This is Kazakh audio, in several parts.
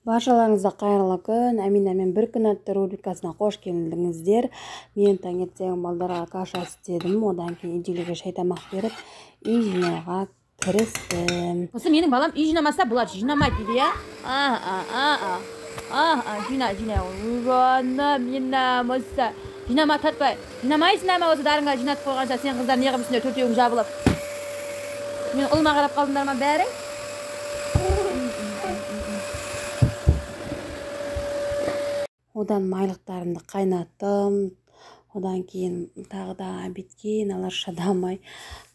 Баршаларыңызға қайырлы күн. Әмина мен бір күн атты рубрикасына қош келдіңіздер. Мен таңертең балдарға каша істедім. Одан кейін үйдегілерге шай тамақ беріп, үй жинауға кірістім. Осы менің балам үй жинамаса, бұлар жинамайды дейді, я? Жина. Угана, мина, мұса. Жинама татпай. Жинамайсың ама осы дарыңға жинатып қойғанша, сен қыздар не қып үстіне төртеуің жабылып. Мен ұлыма қарап қалдыңдар ма бәрің? Одан майлықтарымды қайнаттым. Одан кейін тағы да обедке аналар шыдамай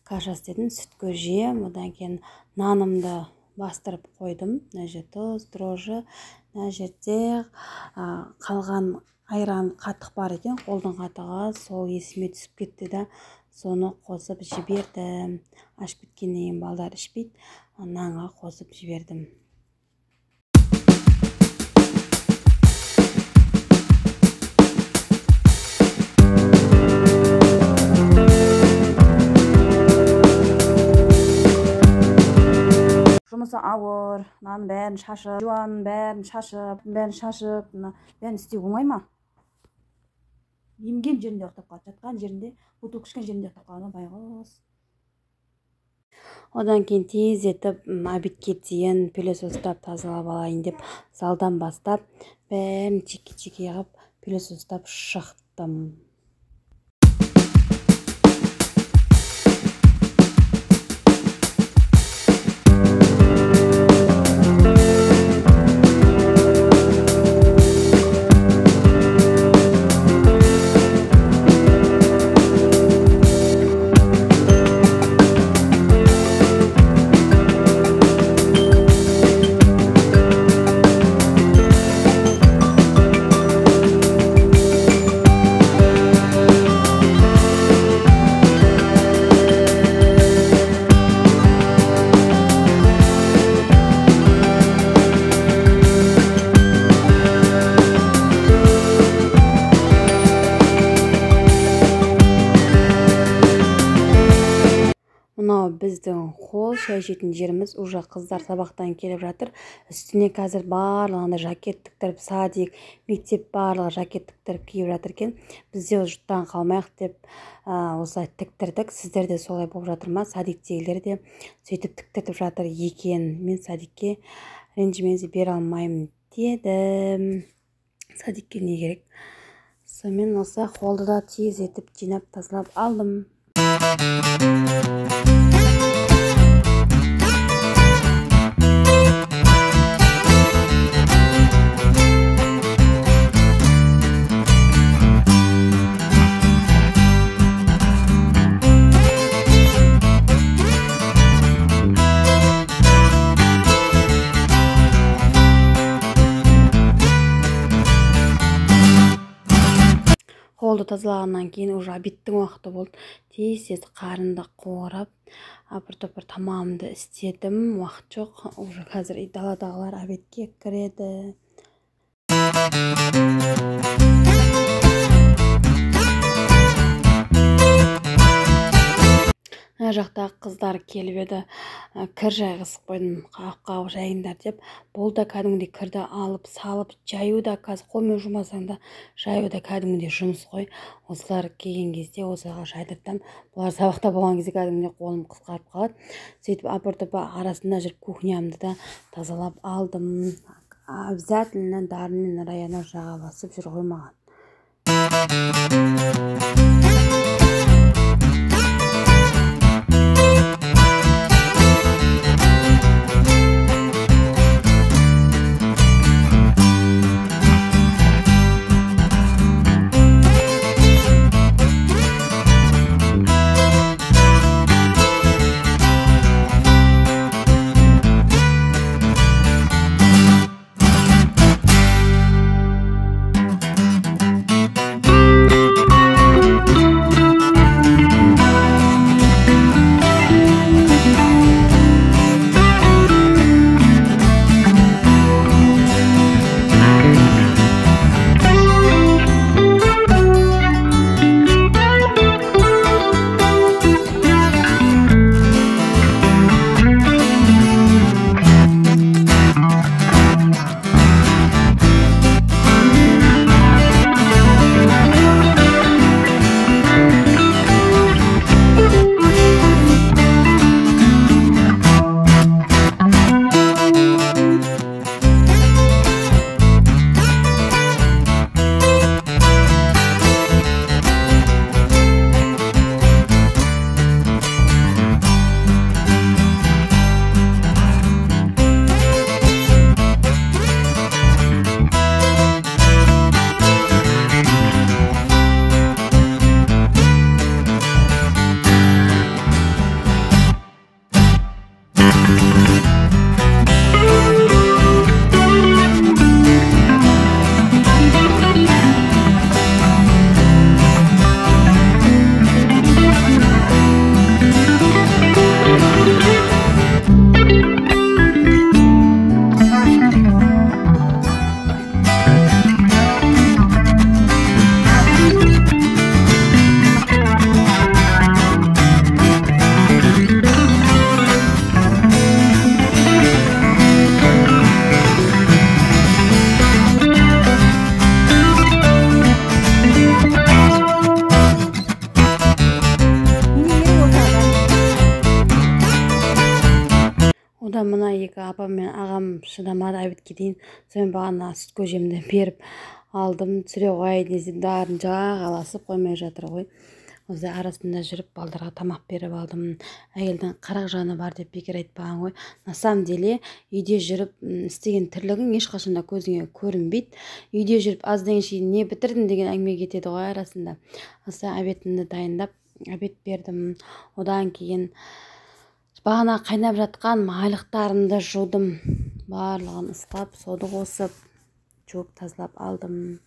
каша істедім, сүт көже. Одан кейін нанымды бастырып қойдым. Мына жерде тұз, дрожжи, мына жерде қалған айран қатық бар екен, қолдың қатығы, сол есіме түсіп кетті да, соны қосып жібердім. Ашып кеткеннен кейін балдар ішпейді, нанға қосып жібердім. Жұмысы ауыр, нанның бәрін шашып, жуанның бәрін шашып, бәрін істеу оңай ма? Емген жерінде ұйықтап қалады, жатқан жерінде, бұлтыл күшкен жерінде ұйықтап қалады, байғұс. Одан кейін тез етіп, обедке дейін пылесостап тазалап алайын деп, залдан бастап, бәрін чеке-чеке қылып, пылесостап шықтым. Мынау біздің холл, шай ішетін жеріміз. Уже қыздар сабақтан келіп жатыр. Үстіне қазір барлығында жакет тіктіріп, садик, мектеп барлығы жакет тіктіріп киіп жатыр екен. Бізде жұттан қалмайық деп осылай тіктірдік. Сіздер де солай болып жатыр ма? Садиктегілер де сөйтіп тіктіріп жатыр екен. Мен садикке ренжімеңіз бере алмаймын дедім. Садикке не керек? Сонымен осы холлды да тез етіп жинап тазалап алдым. Холды тазалағаннан кейін уже обедтің уақыты болды. Тез қарынды қуырып, апыр-топыр тамағымды істедім. Уақыт жоқ. Уже қазір даладағылар обедке кіреді. Мына жақта қыздар келіп еді, кір жайғызып қойдым, қағып жайыңдар деп. Бұл да кәдімгідей кірді алып, салып, жаю да, қазір қолмен жумасаң да, жаю да кәдімгідей жұмыс қой. Осылар келген кезде осыға жайдыртам. Бұлар сабақта болған кезде кәдімгідей қолым қысқарып қалады. Сөйтіп апыр-топыр арасында жүріп кухнямды да тазалап алдым. Обязательно Дармен районы жағаласып жүр ғой маған. апам мен ағам шыдамады әбетке дейін. Сонымен бағана сүт көжемді беріп алдым. Түсіре қойайын десем бәрін жағаласып қоймай жатыр ғой. Осылай арасында жүріп балдарға тамақ беріп алдым. Әйелдің қырық жаны бар деп бекер айтпаған ғой. На самом деле үйде жүріп істеген тірлігің ешқашанда көзіңе көрінбейді. Үйде жүріп аздан кейін не бітірдің деген әңгіме кетеді ғой арасында. Осылай обедімді дайындап обед бердім. Одан кейін бағана қайнап жатқан айлықтарымды жудым. Барлығын ысқап, соды қосып, жуып тазалап алдым.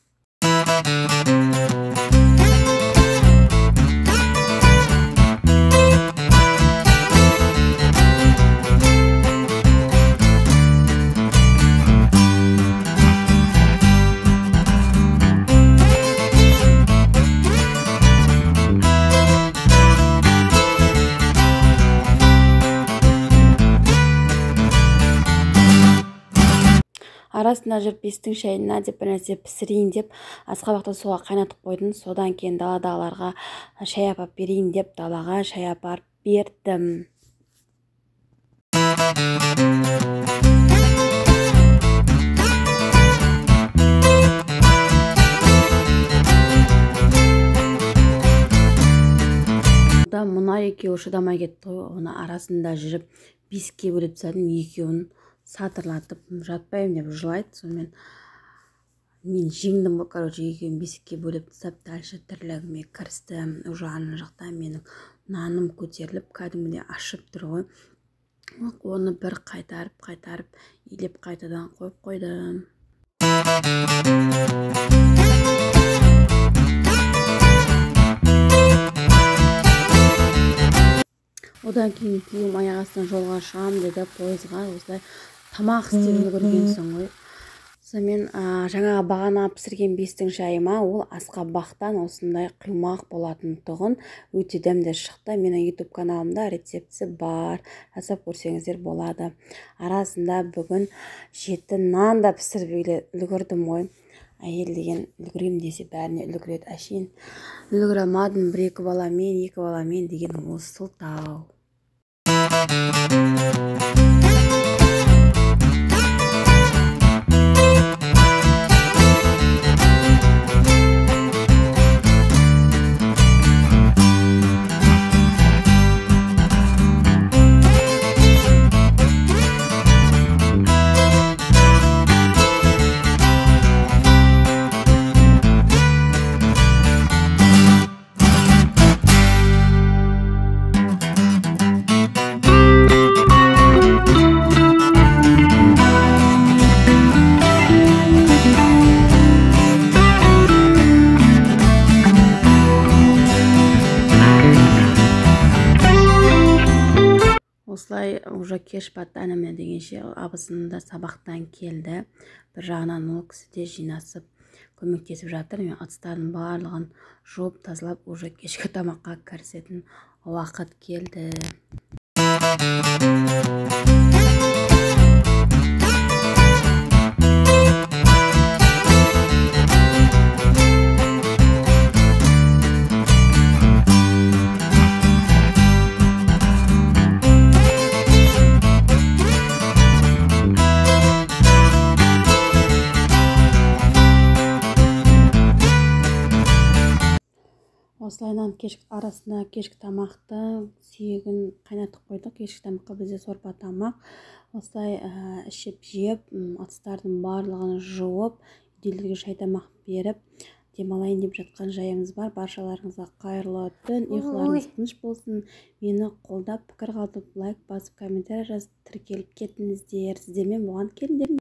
Арасында жүріп бестің шайына деп бір нәрсе пісірейін деп асқабақты суға қайнатып қойдым. Содан кейін даладағыларға шай апарып берейін деп далаға шай апарып бердім. Мына екеуі шыдамай кетті ғой. Оны арасында жүріп беске бөліп тастадым. Екеуін сатырлатып жатпаймын деп жылайды. Сонымен мен жеңдім ғой. Короче, екеуін бесікке бөліп тастап дальше тірлігіме кірістім. Уже ана жақта менің наным көтеріліп кәдімгідей ашып тұр ғой. Оны бір қайтарып илеп қайтадан қойып қойдым. Одан кейін күйеуім аяқ астынан жолға шығам деді пойызға. Осылай тамақ істеп үлгергенсің ғой. Сонымен жаңағы бағана пісірген бестің шайыма ол асқабақтан осындай құймақ болатын тұғын өте дәмді шықты. Менің YouTube каналымда рецептісі бар. Жасап көрсеңіздер болады. Арасында бүгін 7 нан да пісіріп үлгердім ғой. Әйел деген үлгірем десе бәріне үлгіреді. Әшейін үлгіре алмадым. 1-2 баламен деген ол сылтау. Осылай уже кеш батты. Әнімне дегенше абысыным да сабақтан келді. Бір жағынан ол кісі де жинасып көмектесіп жатыр. Мен ыдыстардың барлығын жуып тазалап уже кешкі тамаққа кірісетін уақыт келді. Осылайынан арасында кешкі тамақты сүйегін қайнатып қойдық. Кешкі тамаққа бізде сорпа тамақ. Осылай ішіп жеп, ыдыстардың барлығын жуып, үйдегілерге шай тамақ беріп, демалайын деп жатқан жайымыз бар. Баршаларыңызға қайырлы түн, ұйқыларыңыз тыныш болсын. Мені қолдап, пікір қалдырып, лайк басып, комментарий жазып, тіркеліп кетіңіздер. Сіздермен болған келіндерім.